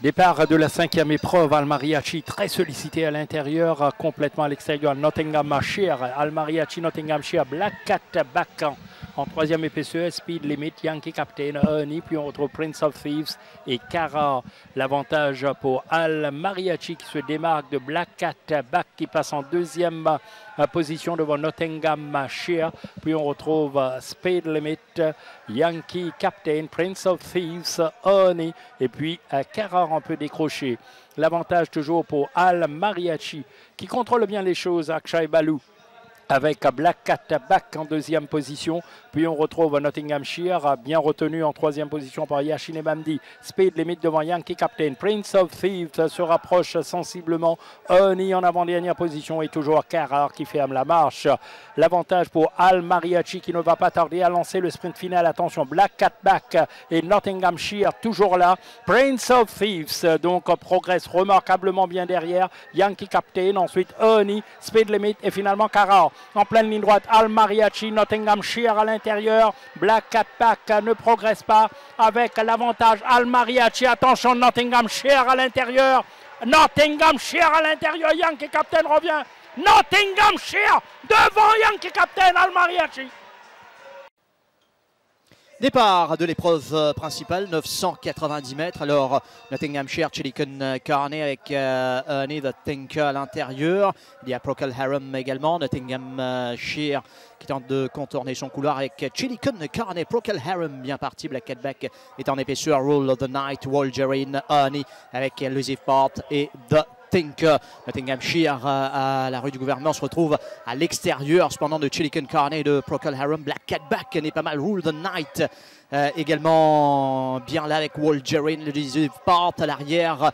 Départ de la 5e épreuve, Al Mariachi très sollicité à l'intérieur, complètement à l'extérieur, Nottinghamshire, Al Mariachi, Nottinghamshire, Black Cat Back en 3e épaisseur, Speed Limit, Yankee Captain, Ernie, puis on retrouve Prince of Thieves et Cara. L'avantage pour Al Mariachi qui se démarque de Black Cat Back qui passe en 2e position devant Nottinghamshire, puis on retrouve Speed Limit, Yankee Captain, Prince of Thieves, Ernie et puis Cara un peu décroché. L'avantage toujours pour Al Mariachi qui contrôle bien les choses, Akshay Baloo avec Black Cat Back en 2e position. Puis on retrouve Nottinghamshire, bien retenu en 3e position par Yashine Bamdi. Speed Limit devant Yankee Captain. Prince of Thieves se rapproche sensiblement. Ernie en avant-dernière position et toujours Carrard qui ferme la marche. L'avantage pour Al Mariachi qui ne va pas tarder à lancer le sprint final. Attention, Black Cat Back et Nottinghamshire toujours là. Prince of Thieves donc progresse remarquablement bien derrière. Yankee Captain, ensuite Ernie, Speed Limit et finalement Carrard. En pleine ligne droite, Al Mariachi, Nottinghamshire à l'intérieur. Black Cat Back ne progresse pas avec l'avantage Al Mariachi. Attention, Nottinghamshire à l'intérieur. Nottinghamshire à l'intérieur. Yankee Captain revient. Nottinghamshire devant Yankee Captain, Al Mariachi. Départ de l'épreuve principale, 990 mètres. Alors, Nottinghamshire, Chilicon Carney avec Ernie the Thinker à l'intérieur. Il y a Procol Harum également. Nottinghamshire qui tente de contourner son couloir avec Chilicon Carney. Procol Harum bien parti. Black Cat Back est en épaisseur. Rule of the Night, Wolgerine, Ernie avec Elusive Part et The Thinker. Nottinghamshire à la rue du gouvernement se retrouve à l'extérieur cependant de Chilicon Carney et de Procol Harum. Black Cat Back n'est pas mal. Rule the Night également bien là avec Wolgerine, le part à l'arrière.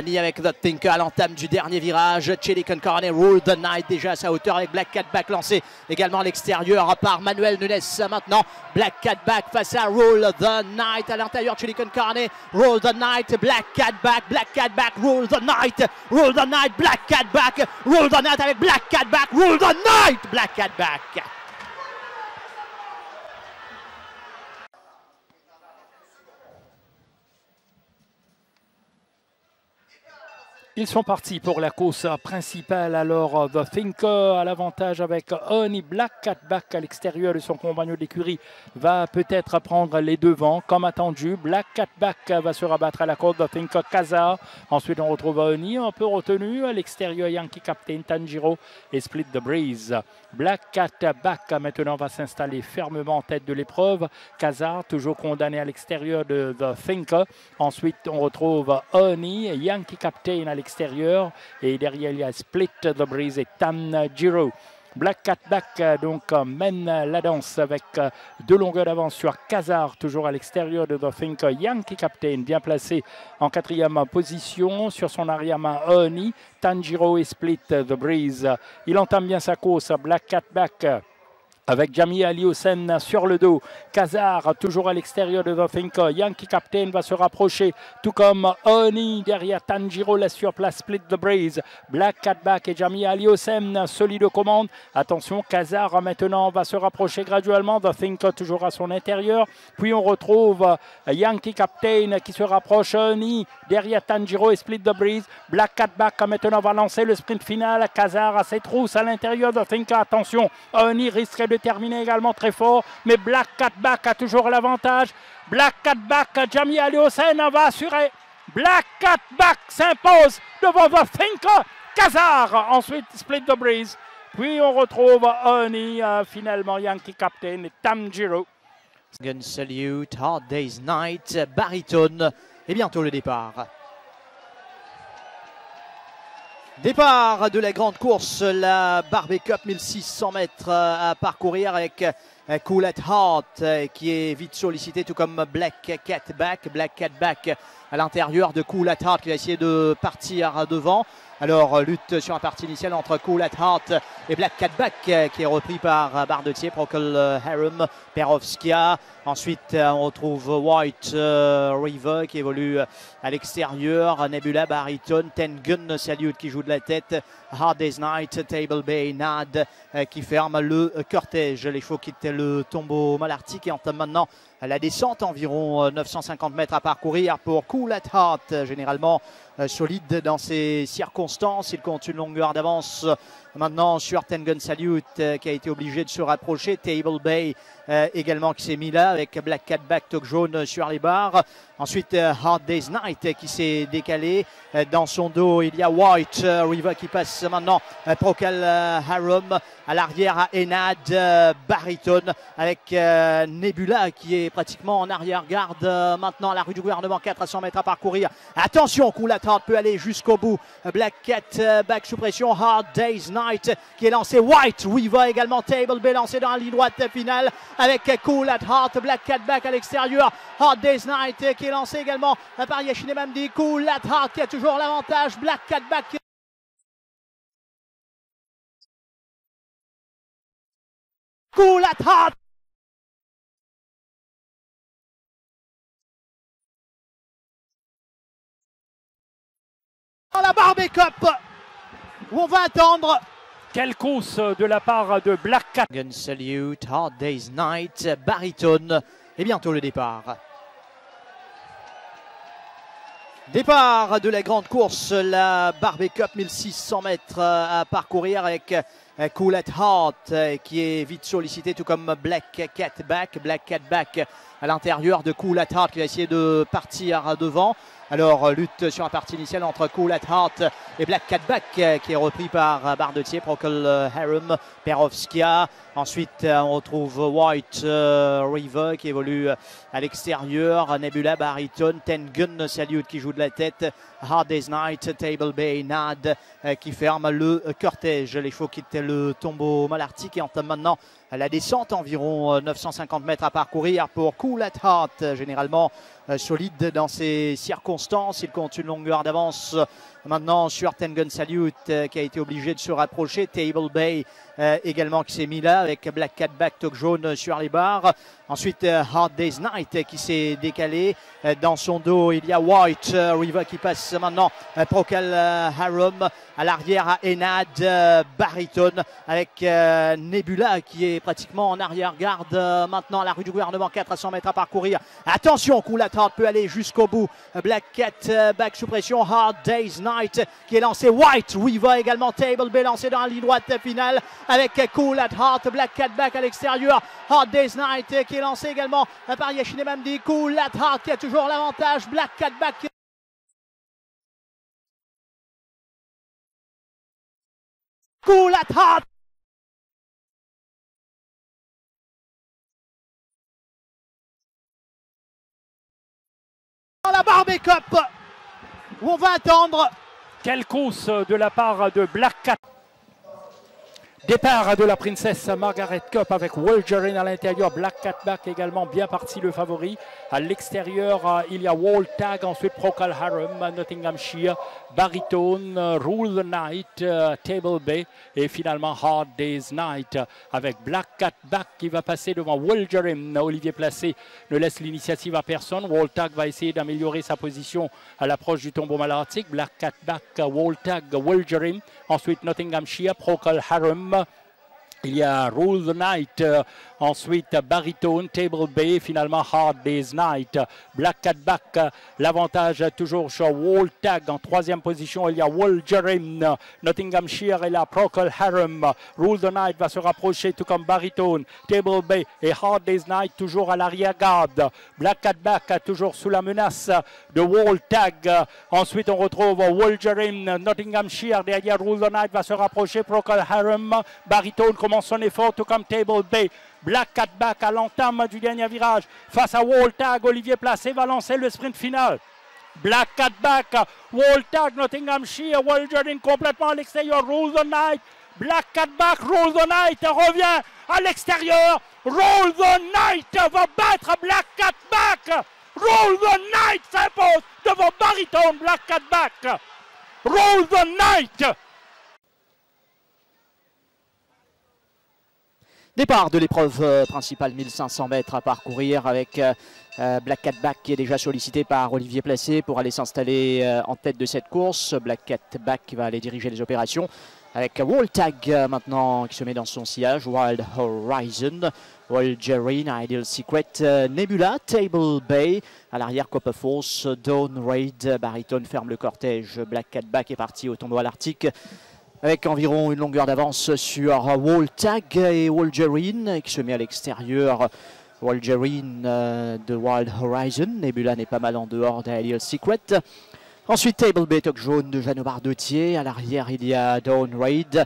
Ni avec The Thinker à l'entame du dernier virage. Chilicon Carney, Rule the Night déjà à sa hauteur avec Black Cat Back lancé également à l'extérieur par Manuel Nunes. Maintenant Black Cat Back face à Rule the Night à l'intérieur. Chilicon Carney, Rule the Night, Black Cat Back, Rule the Night, Rule the Night, Black Cat Back, Rule the Night avec Black Cat Back, Rule the Night, Black Cat Back. Ils sont partis pour la course principale. Alors, The Thinker à l'avantage avec Ernie. Black Cat Back à l'extérieur de son compagnon d'écurie va peut-être prendre les devants comme attendu. Black Cat Back va se rabattre à la corde. The Thinker, Kaza. Ensuite, on retrouve Ernie un peu retenu à l'extérieur. Yankee Captain, Tanjiro et Split the Breeze. Black Cat Back maintenant va s'installer fermement en tête de l'épreuve. Kaza toujours condamné à l'extérieur de The Thinker. Ensuite, on retrouve Ernie et Yankee Captain à l'extérieur et derrière il y a Split the Breeze et Tanjiro. Black Cat Back donc mène la danse avec 2 longueurs d'avance sur Kazar, toujours à l'extérieur de The Thinker. Yankee Captain bien placé en 4e position sur son arrière-main. Ernie, Tanjiro et Split the Breeze. Il entame bien sa course. Black Cat Back avec Jami Ali Hossein sur le dos. Kazar toujours à l'extérieur de The Thinker. Yankee Captain va se rapprocher, tout comme Ernie derrière Tanjiro laisse sur place Split the Breeze. Black Cat Back et Jami Ali Hossein solide aux commandes. Attention, Kazar maintenant va se rapprocher graduellement. The Thinker toujours à son intérieur. Puis on retrouve Yankee Captain qui se rapproche. Ernie derrière Tanjiro et Split the Breeze. Black Cat Back maintenant va lancer le sprint final. Kazar à ses trousses à l'intérieur. The Thinker, attention, Ernie risquerait de terminer également très fort, mais Black Cat Back a toujours l'avantage. Black Cat Back, Jami Ali Hossein va assurer. Black Cat Back s'impose devant The Thinker. Kazar, ensuite Split the Breeze. Puis on retrouve Ernie, finalement Yankee Captain et Tanjiro. Gun Salute, Hard Day's Night, baritone et bientôt le départ. Départ de la grande course, la Barbie Cup, 1600 mètres à parcourir avec Cool at Heart qui est vite sollicité, tout comme Black Cat Back. Black Cat Back à l'intérieur de Cool at Heart qui va essayer de partir devant. Alors, lutte sur la partie initiale entre Cool at Heart et Black Cat Back qui est repris par Bardetier, Procol Harum, Perovskia. Ensuite, on retrouve White River qui évolue à l'extérieur. Nebula, Baritone, Tengun Salute qui joue de la tête Hard Day's Night, Table Bay, Nad qui ferme le cortège. Les chevaux quittent le tombeau malartic et entament maintenant la descente, environ 950 mètres à parcourir pour Cool at Heart, généralement solide dans ces circonstances. Il compte une longueur d'avance maintenant sur Ten Gun Salute qui a été obligé de se rapprocher. Table Bay également qui s'est mis là avec Black Cat Back, toque jaune sur les barres. Ensuite Hard Day's Night qui s'est décalé. Dans son dos il y a White River qui passe maintenant. Procol Harum à l'arrière à Enad, Baritone avec Nebula qui est pratiquement en arrière-garde maintenant à la rue du gouvernement, 400 mètres à parcourir. Attention, Cool at Heart peut aller jusqu'au bout. Black Cat Back sous pression, Hard Day's Night qui est lancé. White River également, Table Bay lancé dans la ligne droite finale avec Cool at Heart, Black Cat Back à l'extérieur. Hard Day's Night qui est lancé également par Yashine Mamdi. Cool at Heart qui a toujours l'avantage. Black Cat Back. Cool at Heart. Dans la Barbie Cup où on va attendre. Quelle course de la part de Black Cat. Gun Salute, Hard Day's Night, Baritone et bientôt le départ. Départ de la grande course, la Barbie Cup, 1600 mètres à parcourir avec Cool at Heart qui est vite sollicité, tout comme Black Cat Back. Black Cat Back à l'intérieur de Cool at Heart qui va essayer de partir devant. Alors lutte sur la partie initiale entre Cool at Heart et Black Cat Back qui est repris par Bardetier, Procol Harum, Perovskia. Ensuite on retrouve White River qui évolue à l'extérieur, Nebula, Baritone, Ten Gun Salute qui joue de la tête, Hard Day's Night, Table Bay, Nad qui ferme le cortège. Les chevaux quittent le tombeau malartic et entament maintenant la descente, environ 950 mètres à parcourir pour Cool at Heart, généralement solide dans ces circonstances. Il compte une longueur d'avance maintenant sur Ten Gun Salute qui a été obligé de se rapprocher. Table Bay également qui s'est mis là avec Black Cat Back, toque jaune sur les barres. Ensuite Hard Day's Night qui s'est décalé. Dans son dos il y a White River qui passe maintenant. Procol Harum à l'arrière à Enad, Baritone avec Nebula qui est pratiquement en arrière-garde maintenant à la rue du gouvernement, 400 mètres à parcourir. Attention, Cool at Heart peut aller jusqu'au bout. Black Cat Back sous pression, Hard Day's Night qui est lancé. White River également, Table Bay lancé dans la ligne droite finale avec Cool at Heart, Black Cat Back à l'extérieur. Hard Day's Night qui est lancé également par Yashine Mamdi. Cool at Heart qui a toujours l'avantage. Black Cat Back. Cool at Heart. Dans la Barbie Cup où on va attendre. Quelle course de la part de Black Cat. Départ de la Princess Margaret Cup avec Wolgerine à l'intérieur, Black Cat Back également bien parti le favori. À l'extérieur, il y a Wall Tag, ensuite Procol Harum, Nottinghamshire, Baritone, Rule the Night, Table Bay et finalement Hard Day's Night avec Black Cat Back qui va passer devant Wolgerine. Olivier Placé ne laisse l'initiative à personne. Wall Tag va essayer d'améliorer sa position à l'approche du tombeau malartic. Black Cat Back, Wall Tag, Wolgerine. Ensuite Nottinghamshire, Procol Harum. Il y a Rule the Night, ensuite Baritone, Table Bay, finalement Hard Day's Night. Black Cat Back, l'avantage toujours sur Wall Tag. En troisième position, il y a Wolgerine. Nottinghamshire et la Procol Harum. Rule the Night va se rapprocher, tout comme Baritone, Table Bay et Hard Day's Night, toujours à l'arrière-garde. Black Cat Back, toujours sous la menace de Wall Tag. Ensuite, on retrouve Wolgerine, Nottinghamshire. Derrière, Rule the Night va se rapprocher, Procol Harum. Baritone commence son effort, tout comme Table Bay. Black Cat Back à l'entame du dernier virage face à Wall Tag. Olivier Placé va lancer le sprint final. Black Cat Back, Wall Tag, Nottinghamshire, Wolgerine complètement à l'extérieur. Rule the Night, Black Cat Back, Rule the Night revient à l'extérieur. Rule the Night va battre Black Cat Back. Rule the Night s'impose devant Baritone. Black Cat Back. Rule the Night. Départ de l'épreuve principale, 1500 mètres à parcourir avec Black Cat Back qui est déjà sollicité par Olivier Placé pour aller s'installer en tête de cette course. Black Cat Back qui va aller diriger les opérations. avec Wall Tag maintenant qui se met dans son sillage. Wild Horizon, Wolgerine, Ideal Secret, Nebula, Table Bay. À l'arrière, Copper Force, Dawn Raid, Baritone ferme le cortège. Black Cat Back est parti au tombeau à l'Arctique avec environ une longueur d'avance sur Wall Tag et Wolgerine qui se met à l'extérieur. Wolgerine de Wild Horizon, Nebula n'est pas mal en dehors d'Ideal Secret. Ensuite, Table Bay, Toc Jaune de Jeannot Bardotier. À l'arrière, il y a Dawn Raid.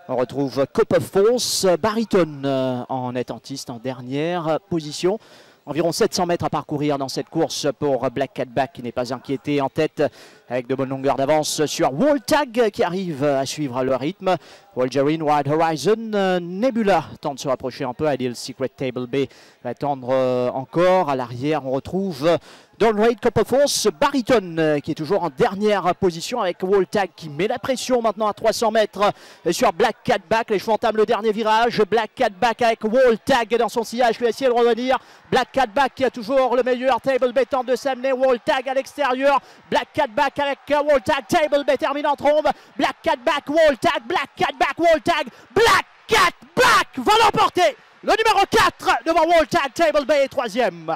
On retrouve Copper Force, Baritone en attentiste en dernière position. Environ 700 mètres à parcourir dans cette course pour Black Cat Back qui n'est pas inquiété en tête avec de bonnes longueurs d'avance sur Wall Tag qui arrive à suivre le rythme. Wolgerine, Wild Horizon, Nebula tente de se rapprocher un peu. Ideal Secret, Table Bay va attendre encore. À l'arrière, on retrouve Dawn Raid, Copper Force, Baritone qui est toujours en dernière position avec Wall Tag qui met la pression maintenant à 300 mètres sur Black Cat Back. Les chevaux entament le dernier virage. Black Cat Back avec Wall Tag dans son sillage qui va essayer de revenir. Black Cat Back qui a toujours le meilleur. Table Bay tente de s'amener. Wall Tag à l'extérieur. Black Cat Back avec Wall Tag. Table Bay termine en trombe. Black Cat Back, Wall Tag. Black Cat Back, Wall Tag. Black Cat Back va l'emporter. Le numéro 4 devant Wall Tag. Table Bay est troisième.